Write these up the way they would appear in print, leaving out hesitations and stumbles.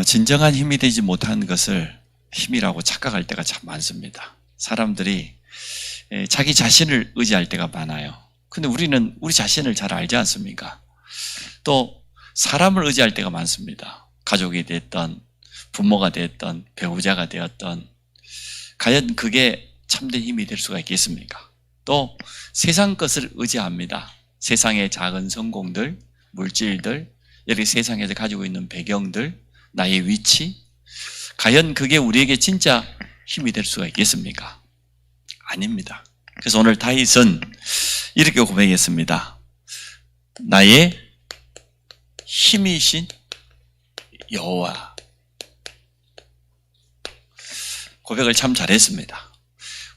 진정한 힘이 되지 못한 것을 힘이라고 착각할 때가 참 많습니다. 사람들이 자기 자신을 의지할 때가 많아요. 근데 우리는 우리 자신을 잘 알지 않습니까? 또 사람을 의지할 때가 많습니다. 가족이 됐던, 부모가 됐던, 배우자가 되었던, 과연 그게 참된 힘이 될 수가 있겠습니까? 또 세상 것을 의지합니다. 세상의 작은 성공들, 물질들, 여기 세상에서 가지고 있는 배경들, 나의 위치, 과연 그게 우리에게 진짜 힘이 될 수가 있겠습니까? 아닙니다. 그래서 오늘 다윗은 이렇게 고백했습니다. 나의 힘이신 여호와. 고백을 참 잘했습니다.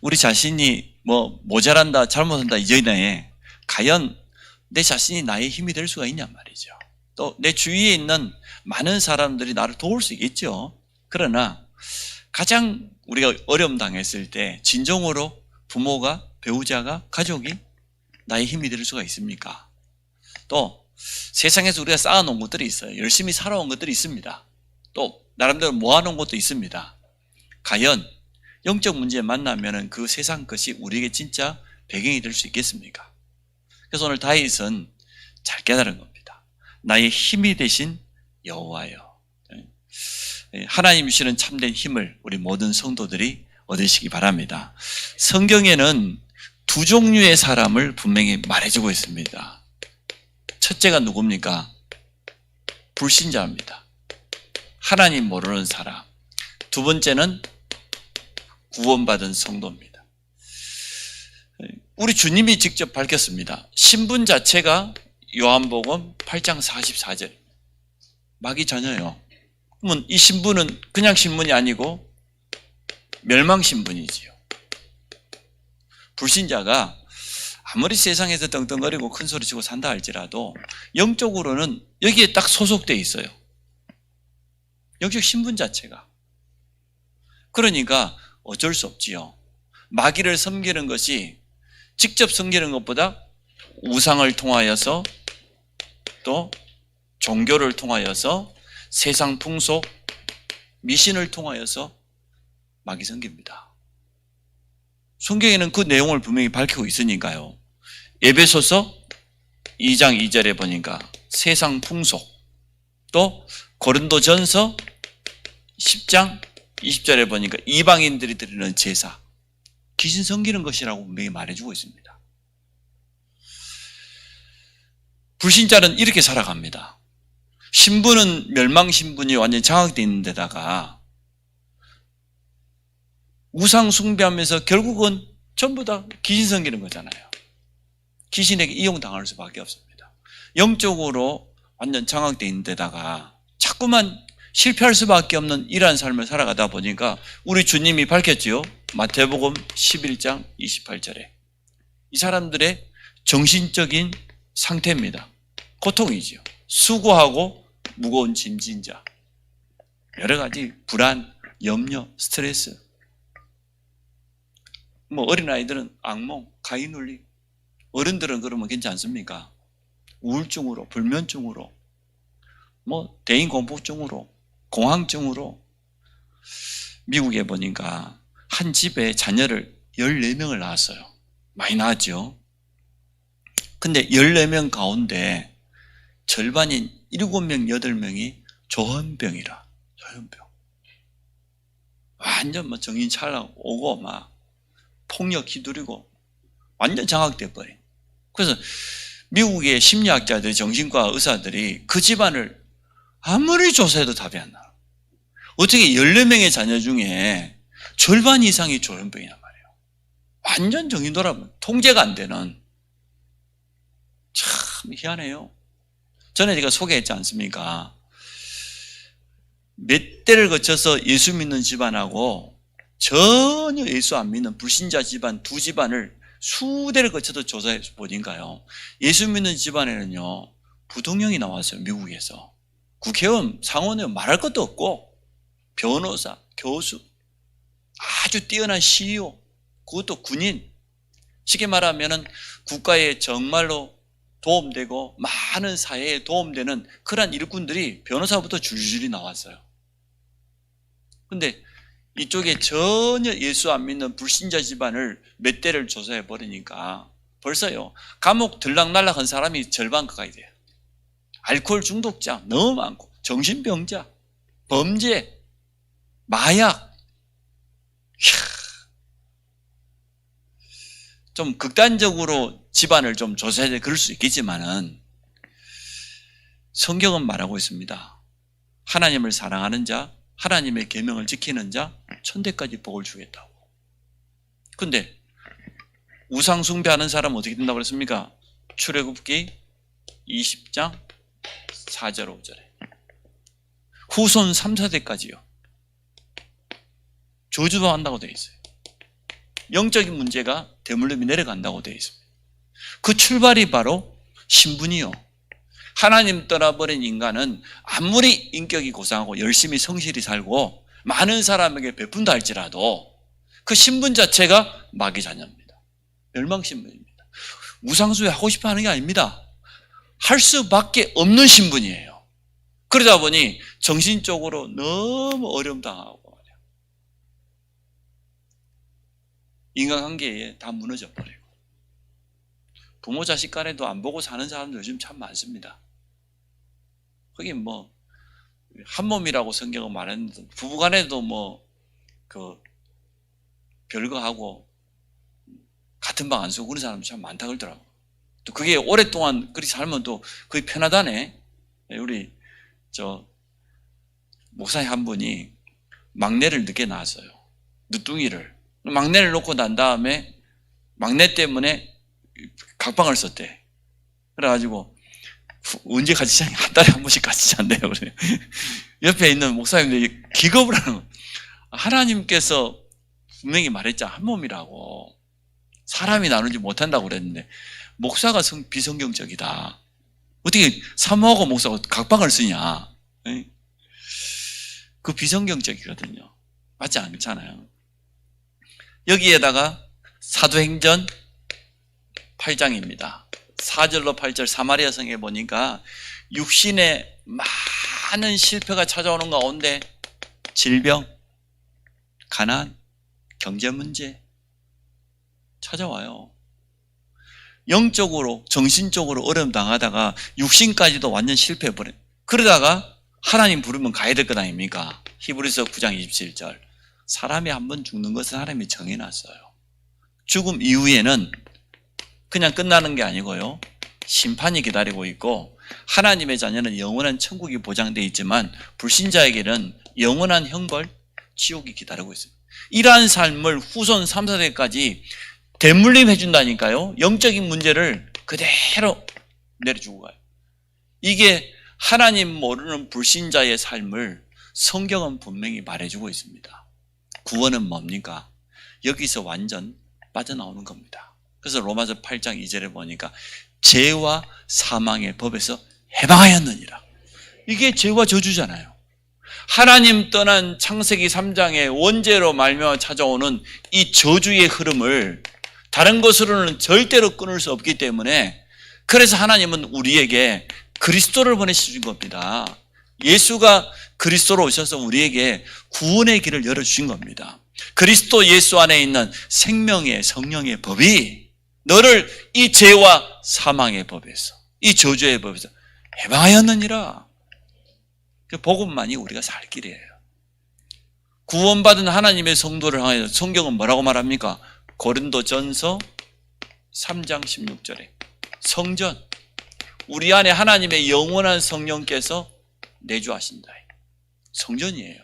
우리 자신이 모자란다, 잘못한다 이전에 과연 내 자신이 나의 힘이 될 수가 있냔 말이죠. 또 내 주위에 있는 많은 사람들이 나를 도울 수 있겠죠. 그러나 가장 우리가 어려움 당했을 때 진정으로 부모가, 배우자가, 가족이 나의 힘이 될 수가 있습니까? 또 세상에서 우리가 쌓아놓은 것들이 있어요. 열심히 살아온 것들이 있습니다. 또 나름대로 모아놓은 것도 있습니다. 과연 영적 문제에 만나면 그 세상 것이 우리에게 진짜 배경이 될 수 있겠습니까? 그래서 오늘 다윗은 잘 깨달은 겁니다. 나의 힘이 되신 여호와여. 하나님 주시는 참된 힘을 우리 모든 성도들이 얻으시기 바랍니다. 성경에는 두 종류의 사람을 분명히 말해주고 있습니다. 첫째가 누굽니까? 불신자입니다. 하나님 모르는 사람. 두 번째는 구원받은 성도입니다. 우리 주님이 직접 밝혔습니다. 신분 자체가 요한복음 8장 44절. 마귀 자녀요. 그러면 이 신분은 그냥 신분이 아니고 멸망 신분이지요. 불신자가 아무리 세상에서 떵떵거리고 큰 소리 치고 산다 할지라도 영적으로는 여기에 딱 소속되어 있어요. 영적 신분 자체가. 그러니까 어쩔 수 없지요. 마귀를 섬기는 것이 직접 섬기는 것보다 우상을 통하여서 또 종교를 통하여서 세상 풍속, 미신을 통하여서 마귀 섬깁니다. 성경에는 그 내용을 분명히 밝히고 있으니까요. 에베소서 2장 2절에 보니까 세상 풍속, 또 고린도전서 10장 20절에 보니까 이방인들이 드리는 제사, 귀신 섬기는 것이라고 분명히 말해주고 있습니다. 불신자는 이렇게 살아갑니다. 신분은 멸망 신분이 완전히 장악되어 있는 데다가 우상 숭배하면서 결국은 전부 다 귀신 섬기는 거잖아요. 귀신에게 이용당할 수밖에 없습니다. 영적으로 완전 장악되어 있는 데다가 자꾸만 실패할 수밖에 없는 이러한 삶을 살아가다 보니까 우리 주님이 밝혔지요. 마태복음 11장 28절에 이 사람들의 정신적인 상태입니다. 고통이지요. 수고하고 무거운 짐진 자, 여러 가지 불안, 염려, 스트레스. 어린아이들은 악몽, 가위눌림. 어른들은 그러면 괜찮습니까? 우울증으로, 불면증으로, 대인공포증으로, 공황증으로. 미국에 보니까 한 집에 자녀를 14명을 낳았어요. 많이 낳았죠. 근데 14명 가운데 절반인 7명, 8명이 조현병이라. 조현병. 완전 정신 차려 오고 막 폭력 휘두르고 완전 장악돼 버린. 그래서 미국의 심리학자들, 정신과 의사들이 그 집안을 아무리 조사해도 답이 안 나와. 어떻게 14명의 자녀 중에 절반 이상이 조현병이란 말이에요. 완전 정신 돌아보면 통제가 안 되는. 참 희한해요. 전에 제가 소개했지 않습니까? 몇 대를 거쳐서 예수 믿는 집안하고 전혀 예수 안 믿는 불신자 집안 두 집안을 수대를 거쳐서 조사해 보니까요. 예수 믿는 집안에는요, 부통령이 나왔어요. 미국에서. 국회의원, 상원의원 말할 것도 없고 변호사, 교수, 아주 뛰어난 CEO, 그것도 군인. 쉽게 말하면 국가에 정말로 도움되고 많은 사회에 도움되는 그러한 일꾼들이 변호사부터 줄줄이 나왔어요. 근데 이쪽에 전혀 예수 안 믿는 불신자 집안을 몇 대를 조사해 버리니까 벌써요, 감옥 들락날락 한 사람이 절반 가까이 돼요. 알코올 중독자 너무 많고, 정신병자, 범죄, 마약. 좀 극단적으로 집안을 좀 조사해야 돼. 그럴 수 있겠지만은 성경은 말하고 있습니다. 하나님을 사랑하는 자, 하나님의 계명을 지키는 자, 천대까지 복을 주겠다고. 근데 우상 숭배하는 사람은 어떻게 된다고 그랬습니까? 출애굽기 20장 4절 5절에 후손 3, 4대까지요. 저주당한다고 되어 있어요. 영적인 문제가 대물림이 내려간다고 되어 있습니다. 그 출발이 바로 신분이요. 하나님 떠나버린 인간은 아무리 인격이 고상하고 열심히 성실히 살고 많은 사람에게 베푼다 할지라도 그 신분 자체가 마귀 자녀입니다. 멸망 신분입니다. 우상숭배 하고 싶어 하는 게 아닙니다. 할 수밖에 없는 신분이에요. 그러다 보니 정신적으로 너무 어려움 당하고 말이야. 인간관계에 다 무너져 버리고, 부모 자식 간에도 안 보고 사는 사람들 요즘 참 많습니다. 거기 뭐 한 몸이라고 성경은 말했는데 부부간에도 뭐 그 별거 하고 같은 방 안 쓰고 그런 사람이 참 많다 그러더라고. 또 그게 오랫동안 그렇게 살면 또 그게 편하다네. 우리 저 목사님 한 분이 막내를 늦게 낳았어요. 늦둥이를. 막내를 놓고 난 다음에 막내 때문에 각방을 썼대. 그래가지고 언제 같이 자냐? 한 달에 한 번씩 같이 잔대요. 그래. 옆에 있는 목사님들이 기겁을 하는 거예요. 하나님께서 분명히 말했잖아. 한 몸이라고. 사람이 나누지 못한다고 그랬는데 목사가 비성경적이다. 어떻게 사모하고 목사가 각방을 쓰냐? 그 비성경적이거든요. 맞지 않잖아요. 여기에다가 사도행전 8장입니다. 4절로 8절 사마리아 성에 보니까 육신의 많은 실패가 찾아오는 가운데 질병, 가난, 경제 문제 찾아와요. 영적으로, 정신적으로 어려움 당하다가 육신까지도 완전 실패해버려요. 그러다가 하나님 부르면 가야 될 것 아닙니까? 히브리서 9장 27절. 사람이 한번 죽는 것은 하나님이 정해놨어요. 죽음 이후에는 그냥 끝나는 게 아니고요, 심판이 기다리고 있고 하나님의 자녀는 영원한 천국이 보장되어 있지만 불신자에게는 영원한 형벌, 지옥이 기다리고 있습니다. 이러한 삶을 후손 3, 4대까지 대물림 해준다니까요. 영적인 문제를 그대로 내려주고 가요. 이게 하나님 모르는 불신자의 삶을 성경은 분명히 말해주고 있습니다. 구원은 뭡니까? 여기서 완전 빠져나오는 겁니다. 그래서 로마서 8장 2절에 보니까 죄와 사망의 법에서 해방하였느니라. 이게 죄와 저주잖아요. 하나님 떠난 창세기 3장의 원죄로 말미암아 찾아오는 이 저주의 흐름을 다른 것으로는 절대로 끊을 수 없기 때문에, 그래서 하나님은 우리에게 그리스도를 보내주신 겁니다. 예수가 그리스도로 오셔서 우리에게 구원의 길을 열어주신 겁니다. 그리스도 예수 안에 있는 생명의 성령의 법이 너를 이 죄와 사망의 법에서, 이 저주의 법에서 해방하였느니라. 그 복음만이 우리가 살 길이에요. 구원받은 하나님의 성도를 향해서 성경은 뭐라고 말합니까? 고린도전서 3장 16절에 성전, 우리 안에 하나님의 영원한 성령께서 내주하신다. 성전이에요.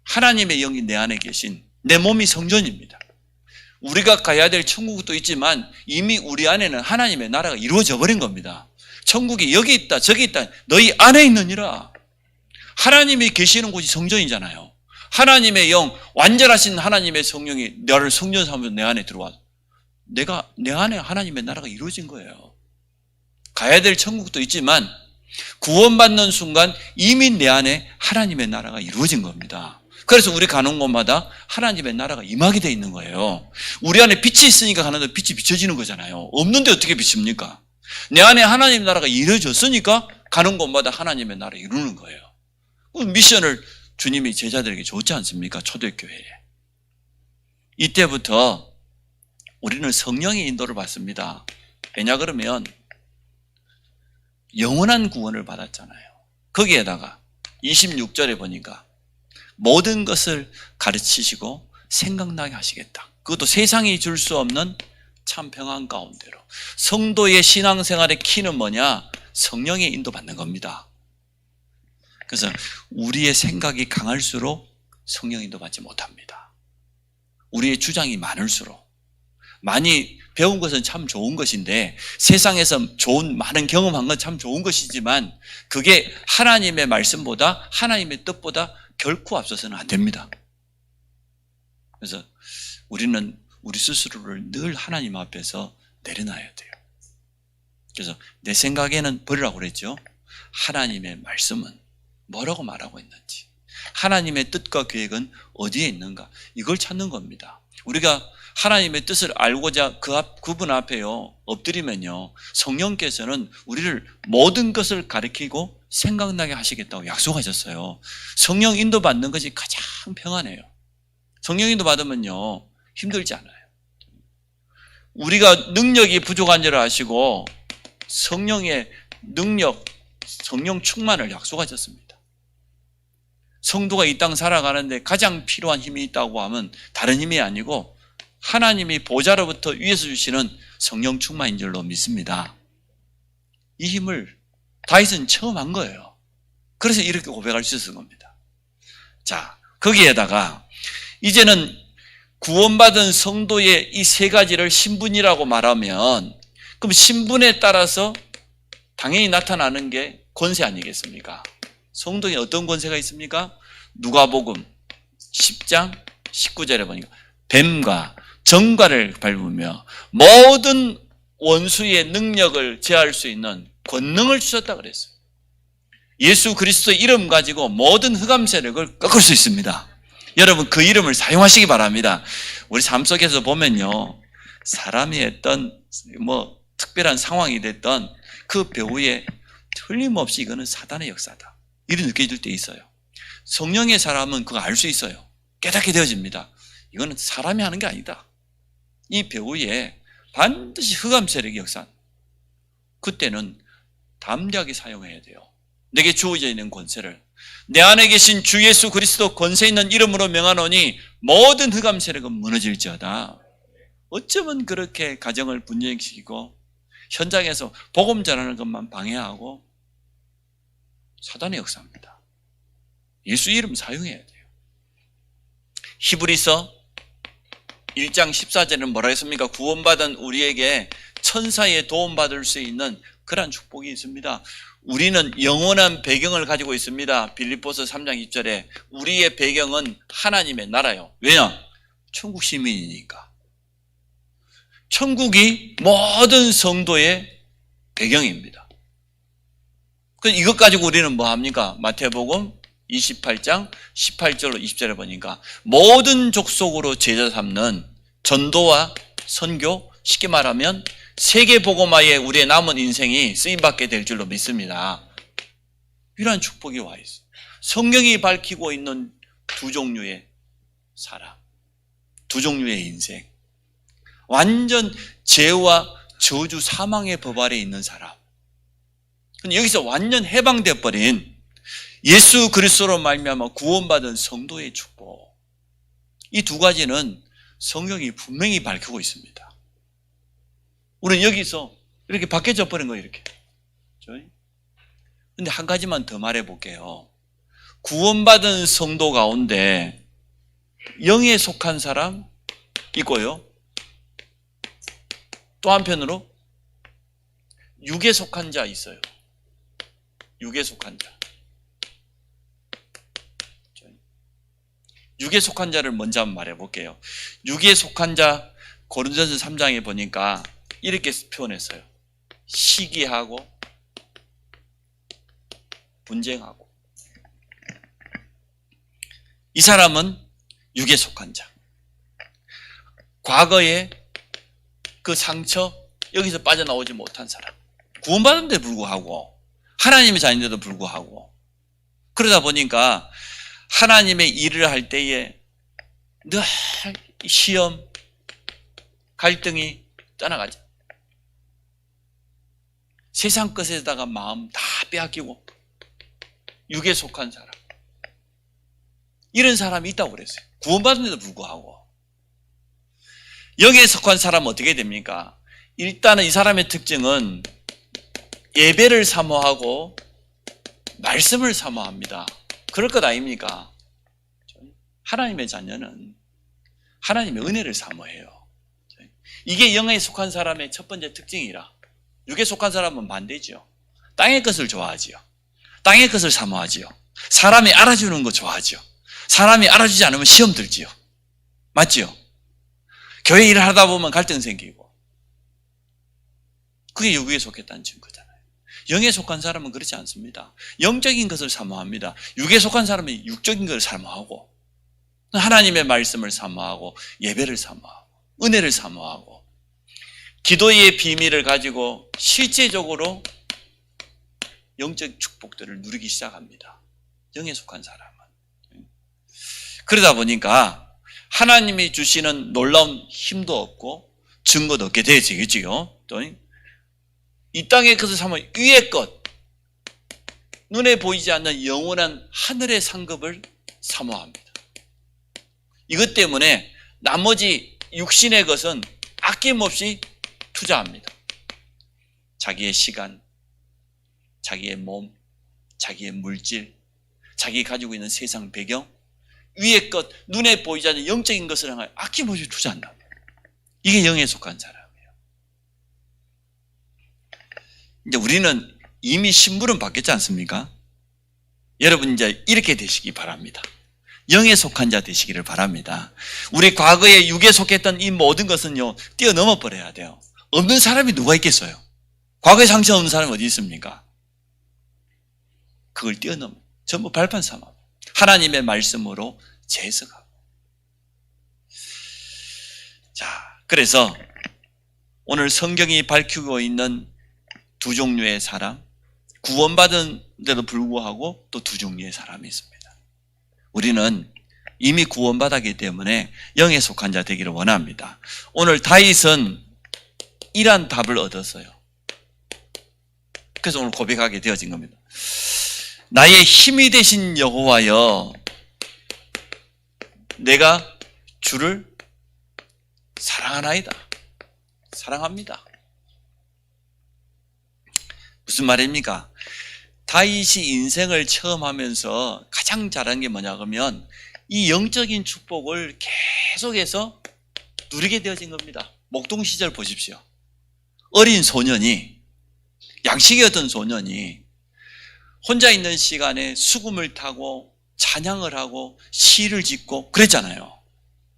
하나님의 영이 내 안에 계신 내 몸이 성전입니다. 우리가 가야 될 천국도 있지만 이미 우리 안에는 하나님의 나라가 이루어져 버린 겁니다. 천국이 여기 있다 저기 있다, 너희 안에 있느니라. 하나님이 계시는 곳이 성전이잖아요. 하나님의 영, 완전하신 하나님의 성령이 나를 성전 삼아서 내 안에 들어와, 내가 내 안에 하나님의 나라가 이루어진 거예요. 가야 될 천국도 있지만 구원받는 순간 이미 내 안에 하나님의 나라가 이루어진 겁니다. 그래서 우리 가는 곳마다 하나님의 나라가 임하게 돼 있는 거예요. 우리 안에 빛이 있으니까 가는데 빛이 비춰지는 거잖아요. 없는데 어떻게 비춥니까? 내 안에 하나님의 나라가 이루어졌으니까 가는 곳마다 하나님의 나라가 이루는 거예요. 미션을 주님이 제자들에게 줬지 않습니까? 초대교회에. 이때부터 우리는 성령의 인도를 받습니다. 왜냐 그러면 영원한 구원을 받았잖아요. 거기에다가 26절에 보니까 모든 것을 가르치시고 생각나게 하시겠다. 그것도 세상이 줄 수 없는 참 평안 가운데로. 성도의 신앙생활의 키는 뭐냐? 성령의 인도받는 겁니다. 그래서 우리의 생각이 강할수록 성령 인도받지 못합니다. 우리의 주장이 많을수록. 많이 배운 것은 참 좋은 것인데, 세상에서 좋은 많은 경험한 건 참 좋은 것이지만 그게 하나님의 말씀보다, 하나님의 뜻보다 결코 앞서서는 안 됩니다. 그래서 우리는 우리 스스로를 늘 하나님 앞에서 내려놔야 돼요. 그래서 내 생각에는 버리라고 그랬죠. 하나님의 말씀은 뭐라고 말하고 있는지, 하나님의 뜻과 계획은 어디에 있는가, 이걸 찾는 겁니다. 우리가 하나님의 뜻을 알고자 그분 앞에요 엎드리면요, 성령께서는 우리를 모든 것을 가리키고 생각나게 하시겠다고 약속하셨어요. 성령 인도 받는 것이 가장 평안해요. 성령 인도 받으면요 힘들지 않아요. 우리가 능력이 부족한 줄 아시고 성령의 능력, 성령 충만을 약속하셨습니다. 성도가 이 땅 살아가는데 가장 필요한 힘이 있다고 하면 다른 힘이 아니고 하나님이 보좌로부터 위에서 주시는 성령 충만인 줄로 믿습니다. 이 힘을 다윗은 처음 한 거예요. 그래서 이렇게 고백할 수 있었던 겁니다. 자, 거기에다가 이제는 구원받은 성도의 이 세 가지를 신분이라고 말하면, 그럼 신분에 따라서 당연히 나타나는 게 권세 아니겠습니까? 성도에 어떤 권세가 있습니까? 누가복음 10장 19절에 보니까 뱀과 정과를 밟으며 모든 원수의 능력을 제할 수 있는 권능을 주셨다 그랬어요. 예수 그리스도의 이름 가지고 모든 흑암 세력을 꺾을 수 있습니다. 여러분 그 이름을 사용하시기 바랍니다. 우리 삶 속에서 보면요, 사람이 했던 특별한 상황이 됐던 그 배후에 틀림없이 이거는 사단의 역사다, 이렇게 느껴질 때 있어요. 성령의 사람은 그거 알 수 있어요. 깨닫게 되어집니다. 이거는 사람이 하는 게 아니다. 이 배후에 반드시 흑암 세력의 역사. 그때는 담대하게 사용해야 돼요. 내게 주어져 있는 권세를. 내 안에 계신 주 예수 그리스도 권세 있는 이름으로 명하노니 모든 흑암 세력은 무너질지어다. 어쩌면 그렇게 가정을 분열시키고 현장에서 복음 전하는 것만 방해하고, 사단의 역사입니다. 예수 이름 사용해야 돼요. 히브리서 1장 14절은 뭐라 했습니까? 구원받은 우리에게 천사의 도움받을 수 있는 그러한 축복이 있습니다. 우리는 영원한 배경을 가지고 있습니다. 빌립보서 3장 2절에 우리의 배경은 하나님의 나라요. 왜냐? 천국 시민이니까. 천국이 모든 성도의 배경입니다. 그럼 이것 가지고 우리는 뭐 합니까? 마태복음 28장 18절로 20절에 보니까 모든 족속으로 제자 삼는 전도와 선교, 쉽게 말하면 세계 복음화에 우리의 남은 인생이 쓰임받게 될 줄로 믿습니다. 이러한 축복이 와 있어요. 성경이 밝히고 있는 두 종류의 사람, 두 종류의 인생, 완전 죄와 저주 사망의 법 아래 있는 사람, 근데 여기서 완전 해방되어 버린 예수 그리스도로 말미암아 구원받은 성도의 축복, 이 두 가지는 성경이 분명히 밝히고 있습니다. 우리는 여기서 이렇게 바뀌어져 버린 거예요. 이렇게. 근데 한 가지만 더 말해 볼게요. 구원받은 성도 가운데 영에 속한 사람 있고요, 또 한편으로 육에 속한 자 있어요. 육에 속한 자. 육에 속한 자를 먼저 한번 말해 볼게요. 육에 속한 자, 고린도전서 3장에 보니까 이렇게 표현했어요. 시기하고 분쟁하고. 이 사람은 육에 속한 자. 과거에 그 상처, 여기서 빠져나오지 못한 사람. 구원받은 데 불구하고, 하나님의 자녀인데도 불구하고. 그러다 보니까 하나님의 일을 할 때에 늘 시험, 갈등이 떠나가죠. 세상 것에다가 마음 다 빼앗기고 육에 속한 사람, 이런 사람이 있다고 그랬어요. 구원받은데도 불구하고. 영에 속한 사람은 어떻게 됩니까? 일단은 이 사람의 특징은 예배를 사모하고 말씀을 사모합니다. 그럴 것 아닙니까? 하나님의 자녀는 하나님의 은혜를 사모해요. 이게 영에 속한 사람의 첫 번째 특징이라. 육에 속한 사람은 반대죠. 땅의 것을 좋아하지요. 땅의 것을 사모하지요. 사람이 알아주는 거 좋아하지요. 사람이 알아주지 않으면 시험 들지요. 맞지요? 교회 일을 하다 보면 갈등 생기고. 그게 육에 속했다는 증거잖아요. 영에 속한 사람은 그렇지 않습니다. 영적인 것을 사모합니다. 육에 속한 사람은 육적인 것을 사모하고, 하나님의 말씀을 사모하고, 예배를 사모하고, 은혜를 사모하고, 기도의 비밀을 가지고 실제적으로 영적 축복들을 누리기 시작합니다. 영에 속한 사람은. 그러다 보니까 하나님이 주시는 놀라운 힘도 없고 증거도 없게 되어지겠지요. 또 이 땅의 것을 사모 위의 것, 눈에 보이지 않는 영원한 하늘의 상급을 사모합니다. 이것 때문에 나머지 육신의 것은 아낌없이 투자합니다. 자기의 시간, 자기의 몸, 자기의 물질, 자기가 가지고 있는 세상 배경, 위의 것, 눈에 보이지 않는 영적인 것을 향하여 아낌없이 투자한다. 이게 영에 속한 사람이에요. 이제 우리는 이미 신분은 바뀌었지 않습니까? 여러분 이제 이렇게 되시기 바랍니다. 영에 속한 자 되시기를 바랍니다. 우리 과거에 육에 속했던 이 모든 것은요, 뛰어넘어 버려야 돼요. 없는 사람이 누가 있겠어요? 과거에 상처 없는 사람이 어디 있습니까? 그걸 뛰어넘어 전부 발판 삼아 하나님의 말씀으로 재해석하고. 자, 그래서 오늘 성경이 밝히고 있는 두 종류의 사람, 구원받은데도 불구하고 또 두 종류의 사람이 있습니다. 우리는 이미 구원받았기 때문에 영에 속한 자 되기를 원합니다. 오늘 다윗은 이러한 답을 얻었어요. 그래서 오늘 고백하게 되어진 겁니다. 나의 힘이 되신 여호와여, 내가 주를 사랑하나이다. 사랑합니다. 무슨 말입니까? 다윗이 인생을 처음 하면서 가장 잘한 게 뭐냐 그러면 이 영적인 축복을 계속해서 누리게 되어진 겁니다. 목동 시절 보십시오. 어린 소년이, 양식이 어떤 소년이 혼자 있는 시간에 수금을 타고 찬양을 하고 시를 짓고 그랬잖아요.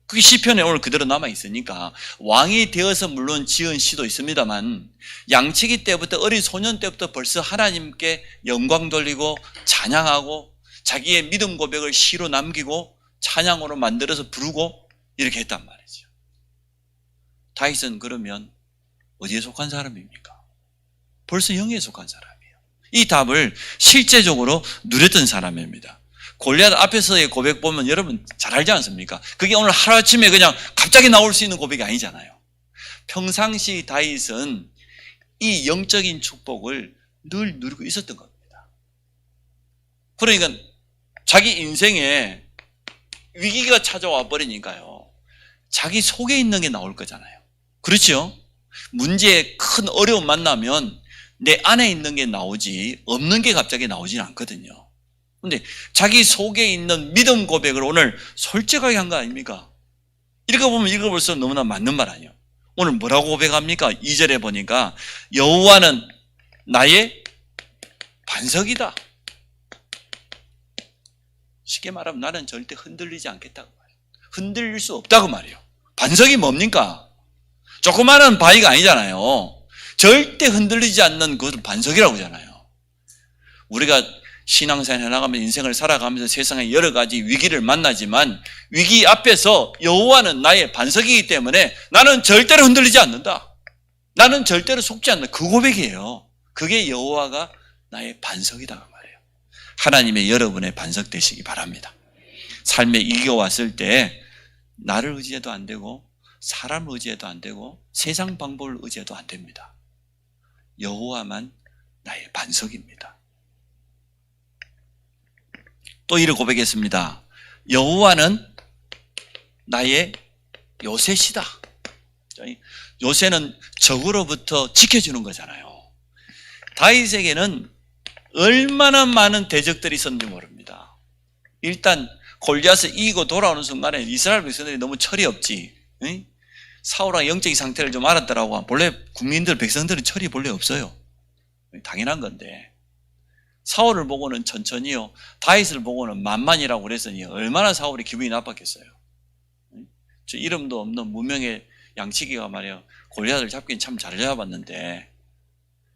그게 시편에 오늘 그대로 남아있으니까 왕이 되어서 물론 지은 시도 있습니다만 양치기 때부터 어린 소년 때부터 벌써 하나님께 영광 돌리고 찬양하고 자기의 믿음 고백을 시로 남기고 찬양으로 만들어서 부르고 이렇게 했단 말이죠. 다윗은 그러면 어디에 속한 사람입니까? 벌써 영에 속한 사람이에요. 이 답을 실제적으로 누렸던 사람입니다. 골리앗 앞에서의 고백 보면 여러분 잘 알지 않습니까? 그게 오늘 하루아침에 그냥 갑자기 나올 수 있는 고백이 아니잖아요. 평상시 다윗은 이 영적인 축복을 늘 누리고 있었던 겁니다. 그러니까 자기 인생에 위기가 찾아와 버리니까요, 자기 속에 있는 게 나올 거잖아요. 그렇죠? 문제에 큰 어려움 만나면 내 안에 있는 게 나오지 없는 게 갑자기 나오지는 않거든요. 근데 자기 속에 있는 믿음 고백을 오늘 솔직하게 한 거 아닙니까? 읽어보면 읽어볼수록 너무나 맞는 말 아니에요. 오늘 뭐라고 고백합니까? 2절에 보니까 여호와는 나의 반석이다. 쉽게 말하면 나는 절대 흔들리지 않겠다고 말이에요. 흔들릴 수 없다고 말이에요. 반석이 뭡니까? 조그마한 바위가 아니잖아요. 절대 흔들리지 않는 그것을 반석이라고 하잖아요. 우리가 신앙생활 해나가면서 인생을 살아가면서 세상에 여러 가지 위기를 만나지만 위기 앞에서 여호와는 나의 반석이기 때문에 나는 절대로 흔들리지 않는다. 나는 절대로 속지 않는다. 그 고백이에요. 그게 여호와가 나의 반석이다 말이에요. 하나님의 여러분의 반석 되시기 바랍니다. 삶에 이겨 왔을 때 나를 의지해도 안 되고 사람을 의지해도 안 되고 세상 방법을 의지해도 안 됩니다. 여호와만 나의 반석입니다. 또 이를 고백했습니다. 여호와는 나의 요새시다. 요새는 적으로부터 지켜주는 거잖아요. 다윗에게는 얼마나 많은 대적들이 있었는지 모릅니다. 일단 골리앗을 이기고 돌아오는 순간에 이스라엘 백성들이 너무 철이 없지. 사울왕 영적인 상태를 좀 알았더라고. 본래 국민들, 백성들은 철이 본래 없어요. 당연한 건데 사울을 보고는 천천히요, 다윗을 보고는 만만이라고 그랬으니 얼마나 사울이 기분이 나빴겠어요. 저 이름도 없는 무명의 양치기가 말이에요, 골리앗을 잡긴 참 잘 잡았는데,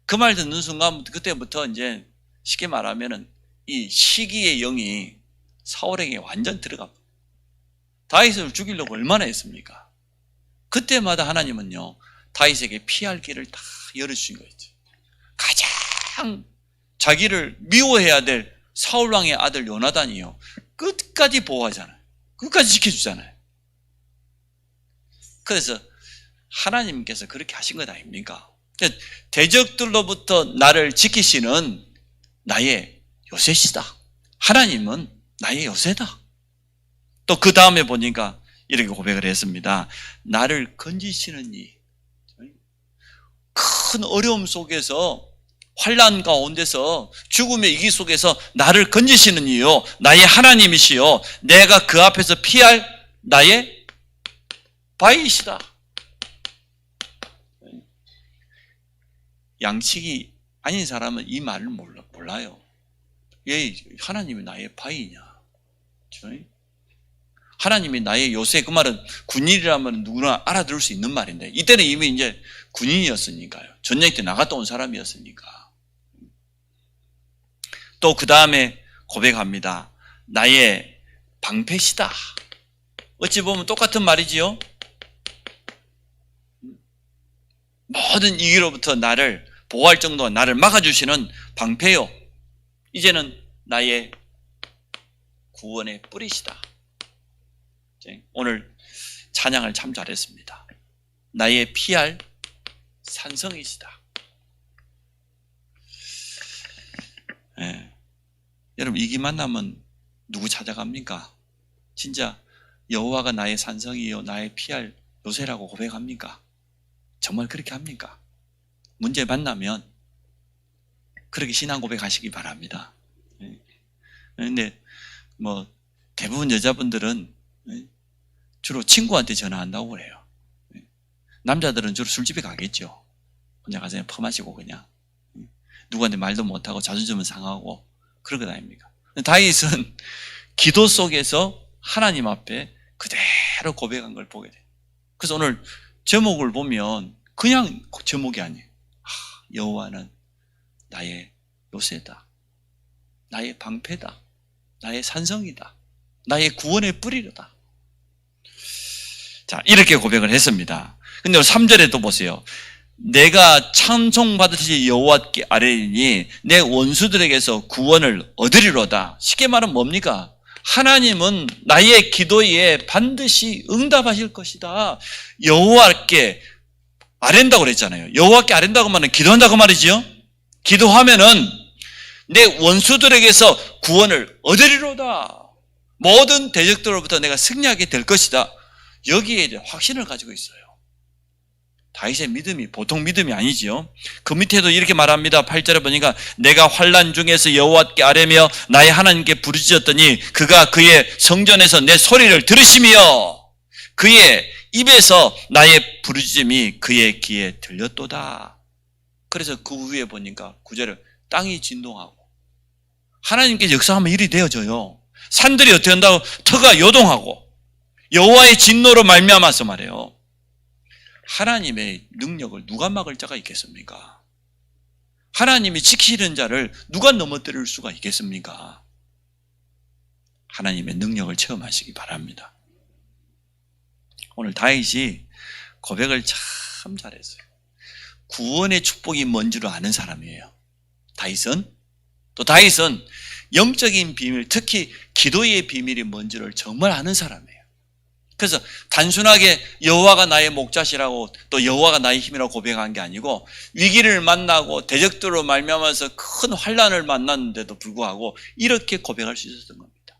그 말 듣는 순간 그때부터 이제 쉽게 말하면은 이 시기의 영이 사울에게 완전 들어갑니다. 다윗을 죽이려고 얼마나 했습니까? 그때마다 하나님은요, 다윗에게 피할 길을 다 열어주신 거였죠. 가장 자기를 미워해야 될 사울왕의 아들 요나단이요, 끝까지 보호하잖아요. 끝까지 지켜주잖아요. 그래서 하나님께서 그렇게 하신 것 아닙니까? 대적들로부터 나를 지키시는 나의 요새시다. 하나님은 나의 요새다. 또 그 다음에 보니까 이렇게 고백을 했습니다. 나를 건지시는 이, 큰 어려움 속에서, 환난 가운데서, 죽음의 위기 속에서 나를 건지시는 이요, 나의 하나님이시요, 내가 그 앞에서 피할 나의 바위시다. 양식이 아닌 사람은 이 말을 몰라요. 왜 하나님이 나의 바위냐? 하나님이 나의 요새, 그 말은 군인이라면 누구나 알아들을 수 있는 말인데, 이때는 이미 이제 군인이었으니까요. 전쟁 때 나갔다 온 사람이었으니까. 또 그 다음에 고백합니다. 나의 방패시다. 어찌 보면 똑같은 말이지요. 모든 이기로부터 나를 보호할 정도로 나를 막아주시는 방패요, 이제는 나의 구원의 뿌리시다. 오늘 찬양을 참 잘했습니다. 나의 피할 산성이시다. 여러분, 이기 만나면 누구 찾아갑니까? 진짜 여호와가 나의 산성이요, 나의 피할 요새라고 고백합니까? 정말 그렇게 합니까? 문제 만나면 그렇게 신앙 고백하시기 바랍니다. 그런데 뭐 대부분 여자분들은 주로 친구한테 전화한다고 그래요. 남자들은 주로 술집에 가겠죠. 혼자 가서 퍼마시고 그냥 누구한테 말도 못하고 자존심은 상하고 그런 것 아닙니까? 다윗은 기도 속에서 하나님 앞에 그대로 고백한 걸 보게 돼요. 그래서 오늘 제목을 보면 그냥 제목이 아니에요. 여호와는 나의 요새다, 나의 방패다, 나의 산성이다, 나의 구원의 뿌리로다. 자, 이렇게 고백을 했습니다. 근데 3절에 또 보세요. 내가 찬송받으시 여호와께 아뢰리니 내 원수들에게서 구원을 얻으리로다. 쉽게 말하면 뭡니까? 하나님은 나의 기도에 반드시 응답하실 것이다. 여호와께 아랜다고 그랬잖아요. 여호와께 아랜다고 말은 기도한다고 말이지요. 기도하면은 내 원수들에게서 구원을 얻으리로다. 모든 대적들로부터 내가 승리하게 될 것이다. 여기에 확신을 가지고 있어요. 다윗의 믿음이 보통 믿음이 아니지요. 그 밑에도 이렇게 말합니다. 8절에 보니까 내가 환난 중에서 여호와께 아뢰며 나의 하나님께 부르짖었더니 그가 그의 성전에서 내 소리를 들으시며 그의 입에서 나의 부르짖음이 그의 귀에 들렸도다. 그래서 그 위에 보니까 9절에 땅이 진동하고 하나님께서 역사하면 일이 되어져요. 산들이 어떻게 한다고? 터가 요동하고 여호와의 진노로 말미암아서 말해요. 하나님의 능력을 누가 막을 자가 있겠습니까? 하나님이 지키는 자를 누가 넘어뜨릴 수가 있겠습니까? 하나님의 능력을 체험하시기 바랍니다. 오늘 다윗이 고백을 참 잘했어요. 구원의 축복이 뭔지를 아는 사람이에요. 다윗은 영적인 비밀, 특히 기도의 비밀이 뭔지를 정말 아는 사람이에요. 그래서 단순하게 여호와가 나의 목자시라고 또 여호와가 나의 힘이라고 고백한 게 아니고 위기를 만나고 대적들로 말미암아서 큰 환난을 만났는데도 불구하고 이렇게 고백할 수 있었던 겁니다.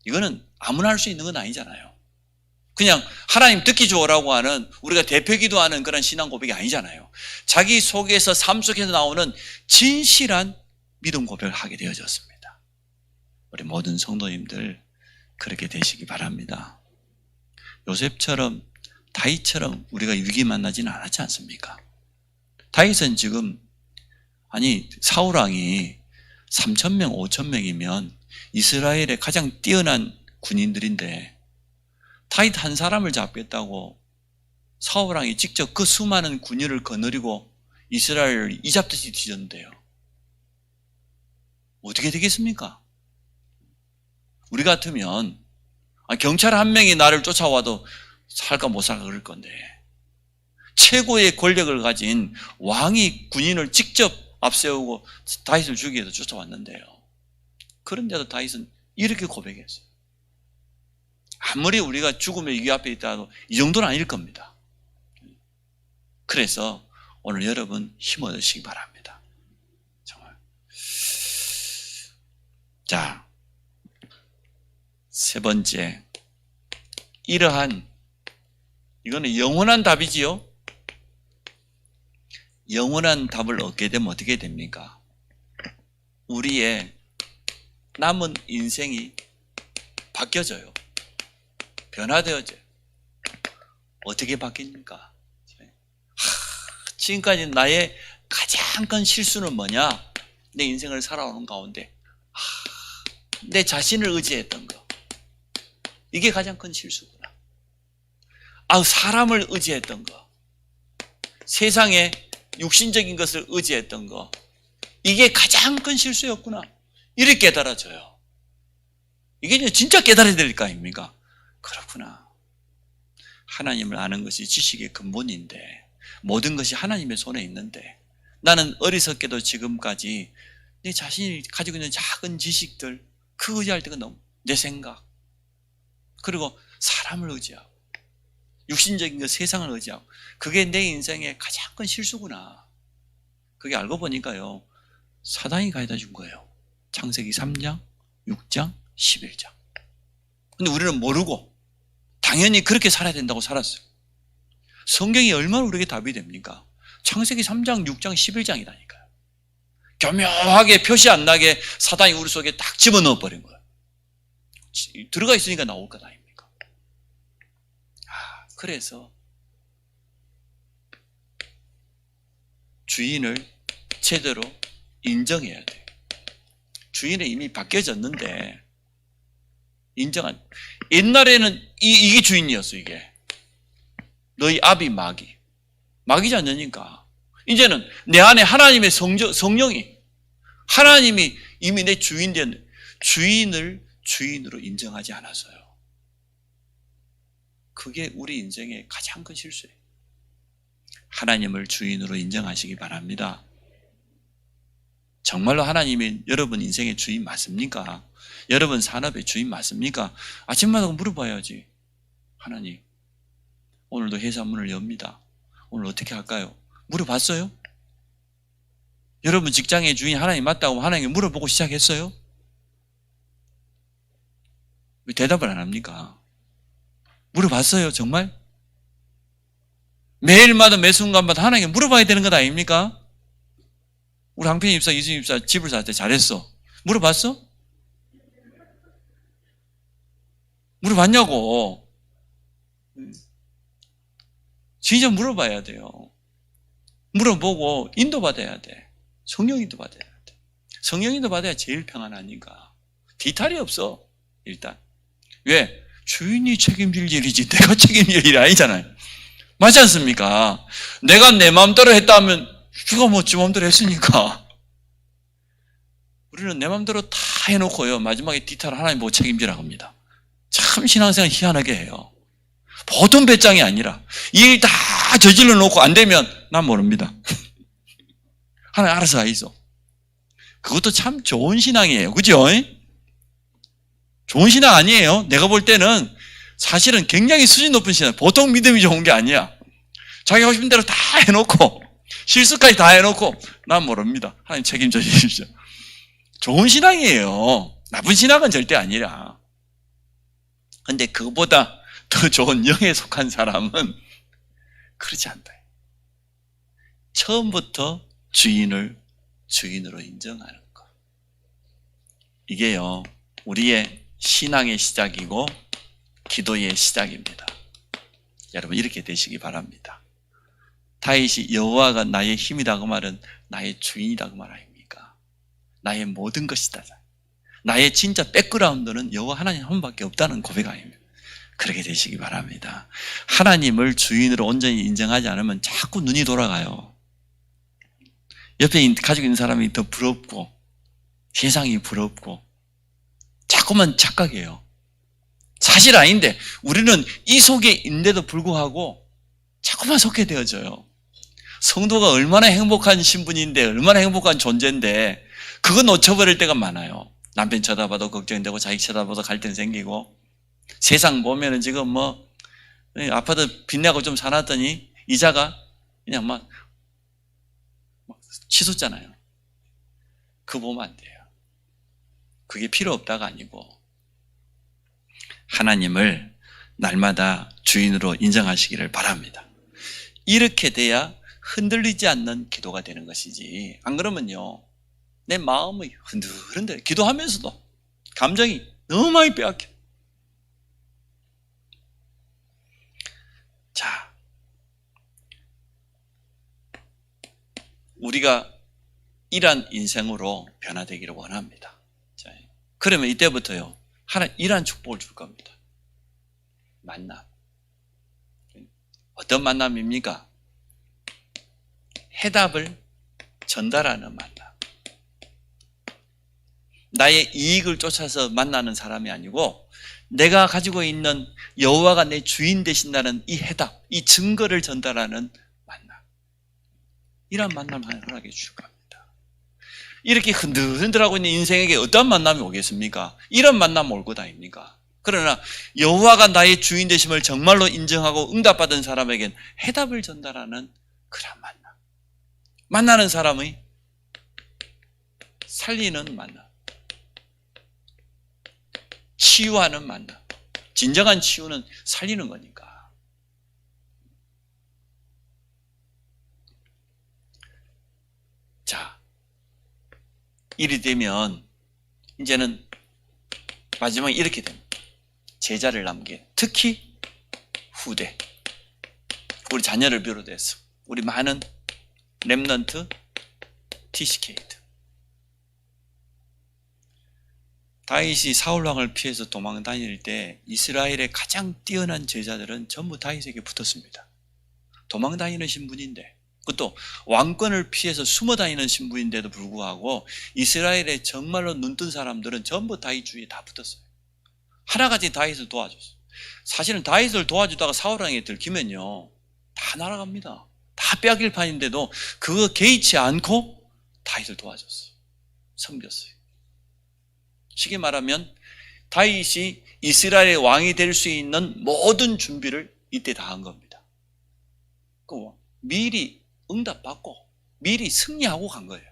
이거는 아무나 할 수 있는 건 아니잖아요. 그냥 하나님 듣기 좋으라고 하는 우리가 대표기도하는 그런 신앙 고백이 아니잖아요. 자기 속에서 삶 속에서 나오는 진실한 믿음 고백을 하게 되어졌습니다. 우리 모든 성도님들 그렇게 되시기 바랍니다. 요셉처럼 다윗처럼 우리가 위기 만나지는 않았지 않습니까? 다윗은 지금 사울왕이 3,000명, 5,000명이면 이스라엘의 가장 뛰어난 군인들인데 다윗 한 사람을 잡겠다고 사울왕이 직접 그 수많은 군인을 거느리고 이스라엘을 이잡듯이 뒤졌는데요. 어떻게 되겠습니까? 우리 같으면 경찰 한 명이 나를 쫓아와도 살까 못 살까 그럴 건데 최고의 권력을 가진 왕이 군인을 직접 앞세우고 다윗을 죽이기 위해서 쫓아왔는데요. 그런데도 다윗은 이렇게 고백했어요. 아무리 우리가 죽음의 위기 앞에 있다도 이 정도는 아닐 겁니다. 그래서 오늘 여러분 힘 얻으시기 바랍니다. 정말. 자, 세 번째, 이러한 이거는 영원한 답이지요. 영원한 답을 얻게 되면 어떻게 됩니까? 우리의 남은 인생이 바뀌어져요. 변화되어져요. 어떻게 바뀝니까? 지금까지 나의 가장 큰 실수는 뭐냐? 내 인생을 살아오는 가운데 내 자신을 의지했던 거. 이게 가장 큰 실수구나. 사람을 의지했던 거. 세상에 육신적인 것을 의지했던 거. 이게 가장 큰 실수였구나. 이렇게 깨달아져요. 이게 진짜 깨달아야 될 거 아닙니까? 그렇구나. 하나님을 아는 것이 지식의 근본인데 모든 것이 하나님의 손에 있는데 나는 어리석게도 지금까지 내 자신이 가지고 있는 작은 지식들 그 의지할 때가 너무 내 생각 그리고 사람을 의지하고 육신적인 것 세상을 의지하고 그게 내 인생의 가장 큰 실수구나. 그게 알고 보니까요 사단이 가져다 준 거예요. 창세기 3장, 6장, 11장. 근데 우리는 모르고 당연히 그렇게 살아야 된다고 살았어요. 성경이 얼마나 우리에게 답이 됩니까? 창세기 3장, 6장, 11장이라니까요. 교묘하게 표시 안 나게 사단이 우리 속에 딱 집어넣어 버린 거예요. 들어가 있으니까 나올 것 아닙니까? 그래서 주인을 제대로 인정해야 돼요. 주인은 이미 바뀌어졌는데 옛날에는 이게 주인이었어. 이게 너희 아비 마귀지 않느니까 이제는 내 안에 하나님의 성령이 하나님이 이미 내 주인 된 주인을 주인으로 인정하지 않아서요. 그게 우리 인생의 가장 큰 실수예요. 하나님을 주인으로 인정하시기 바랍니다. 정말로 하나님이 여러분 인생의 주인 맞습니까? 여러분 산업의 주인 맞습니까? 아침마다 물어봐야지. 하나님, 오늘도 회사 문을 엽니다. 오늘 어떻게 할까요? 물어봤어요? 여러분 직장의 주인 하나님 맞다고 하나님께 물어보고 시작했어요? 왜 대답을 안 합니까? 물어봤어요, 정말? 매일마다 매 순간마다 하나님께 물어봐야 되는 것 아닙니까? 우리 항편 입사, 이순 입사 집을 살 때 잘했어. 물어봤어? 물어봤냐고. 진짜 물어봐야 돼요. 물어보고 인도받아야 돼. 성령 인도받아야 돼. 성령 인도받아야 제일 평안하니까. 뒤탈이 없어, 일단. 왜? 주인이 책임질 일이지 내가 책임질 일이 아니잖아요. 맞지 않습니까? 내가 내 마음대로 했다 하면 주가 뭐 지 마음대로 했으니까. 우리는 내 마음대로 다 해놓고요 마지막에 뒤탈을 하나님 보고 책임지라고 합니다. 참 신앙생활 희한하게 해요. 보통 배짱이 아니라 이 일 다 저질러 놓고 안 되면 난 모릅니다. 하나님 알아서 하이소. 그것도 참 좋은 신앙이에요. 그죠? 좋은 신앙 아니에요. 내가 볼 때는 사실은 굉장히 수준 높은 신앙. 보통 믿음이 좋은 게 아니야. 자기 하고 싶은 대로 다 해놓고 실수까지 다 해놓고 난 모릅니다. 하나님 책임져 주십시오. 좋은 신앙이에요. 나쁜 신앙은 절대 아니라. 근데 그거보다 더 좋은 영에 속한 사람은 그렇지 않다. 처음부터 주인을 주인으로 인정하는 것. 이게요, 우리의 신앙의 시작이고 기도의 시작입니다. 여러분 이렇게 되시기 바랍니다. 다윗이 여호와가 나의 힘이다 그 말은 나의 주인이다 그 말 아닙니까? 나의 모든 것이다. 나의 진짜 백그라운드는 여호와 하나님 한 분밖에 없다는 고백 아닙니까? 그렇게 되시기 바랍니다. 하나님을 주인으로 온전히 인정하지 않으면 자꾸 눈이 돌아가요. 옆에 가지고 있는 사람이 더 부럽고 세상이 부럽고 자꾸만 착각해요. 사실 아닌데 우리는 이 속에 있는데도 불구하고 자꾸만 속게 되어져요. 성도가 얼마나 행복한 신분인데 얼마나 행복한 존재인데 그거 놓쳐버릴 때가 많아요. 남편 쳐다봐도 걱정되고 자기 쳐다봐도 갈등 생기고 세상 보면은 지금 뭐 아파트 빚내고 좀 사놨더니 이자가 그냥 막 치솟잖아요. 그거 보면 안 돼요. 그게 필요 없다가 아니고 하나님을 날마다 주인으로 인정하시기를 바랍니다. 이렇게 돼야 흔들리지 않는 기도가 되는 것이지 안 그러면요 내 마음이 흔들흔들 기도하면서도 감정이 너무 많이 빼앗겨. 자, 우리가 이러한 인생으로 변화되기를 원합니다. 자, 그러면 이때부터요 하나님 이러한 축복을 줄 겁니다. 만남. 어떤 만남입니까? 해답을 전달하는 만남. 나의 이익을 쫓아서 만나는 사람이 아니고 내가 가지고 있는 여호와가 내 주인 되신다는 이 해답, 이 증거를 전달하는 만남. 이런 만남을 허락해 주실 겁니다. 이렇게 흔들흔들하고 있는 인생에게 어떤 만남이 오겠습니까? 이런 만남 올 것 아닙니까? 그러나 여호와가 나의 주인 되심을 정말로 인정하고 응답받은 사람에겐 해답을 전달하는 그런 만남. 만나는 사람의 살리는 만남. 치유하는 만남. 진정한 치유는 살리는 거니까. 자, 이리 되면 이제는 마지막에 이렇게 됩니다. 제자를 남게. 특히 후대. 우리 자녀를 비롯해서 우리 많은 렘넌트 TCK들. 다윗이 사울왕을 피해서 도망 다닐 때 이스라엘의 가장 뛰어난 제자들은 전부 다윗에게 붙었습니다. 도망 다니는 신분인데 그것도 왕권을 피해서 숨어 다니는 신분인데도 불구하고 이스라엘의 정말로 눈뜬 사람들은 전부 다윗 주위에 다 붙었어요. 하나같이 다윗을 도와줬어요. 사실은 다윗을 도와주다가 사울왕에 들키면요 다 날아갑니다. 다 빼앗길 판인데도 그거 개의치 않고 다윗을 도와줬어요. 섬겼어요. 쉽게 말하면 다윗이 이스라엘의 왕이 될 수 있는 모든 준비를 이때 다 한 겁니다. 미리 응답받고 미리 승리하고 간 거예요.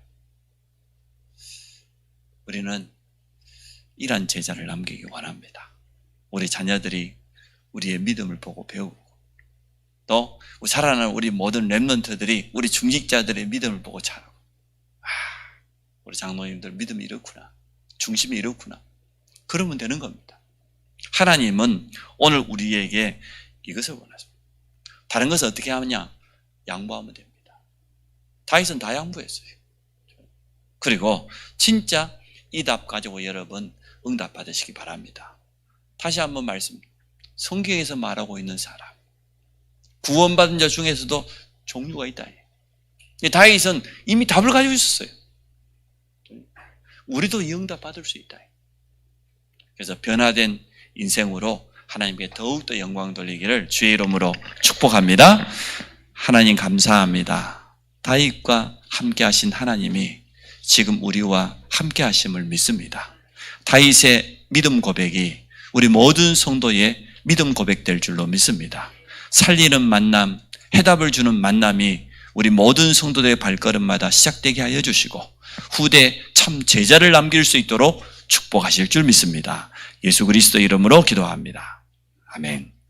우리는 이런 제자를 남기기 원합니다. 우리 자녀들이 우리의 믿음을 보고 배우고 또 살아나는 우리 모든 렘넌트들이 우리 중직자들의 믿음을 보고 자라고 우리 장로님들 믿음이 이렇구나. 중심이 이렇구나. 그러면 되는 겁니다. 하나님은 오늘 우리에게 이것을 원하십니다. 다른 것을 어떻게 하느냐? 양보하면 됩니다. 다윗은 다 양보했어요. 그리고 진짜 이 답 가지고 여러분 응답 받으시기 바랍니다. 다시 한번 말씀. 성경에서 말하고 있는 사람. 구원받은 자 중에서도 종류가 있다. 다윗은 이미 답을 가지고 있었어요. 우리도 이 응답 받을 수 있다. 그래서 변화된 인생으로 하나님께 더욱더 영광 돌리기를 주의 이름으로 축복합니다. 하나님 감사합니다. 다윗과 함께 하신 하나님이 지금 우리와 함께 하심을 믿습니다. 다윗의 믿음 고백이 우리 모든 성도의 믿음 고백될 줄로 믿습니다. 살리는 만남, 해답을 주는 만남이 우리 모든 성도들의 발걸음마다 시작되게 하여 주시고 후대 참 제자를 남길 수 있도록 축복하실 줄 믿습니다. 예수 그리스도 이름으로 기도합니다. 아멘.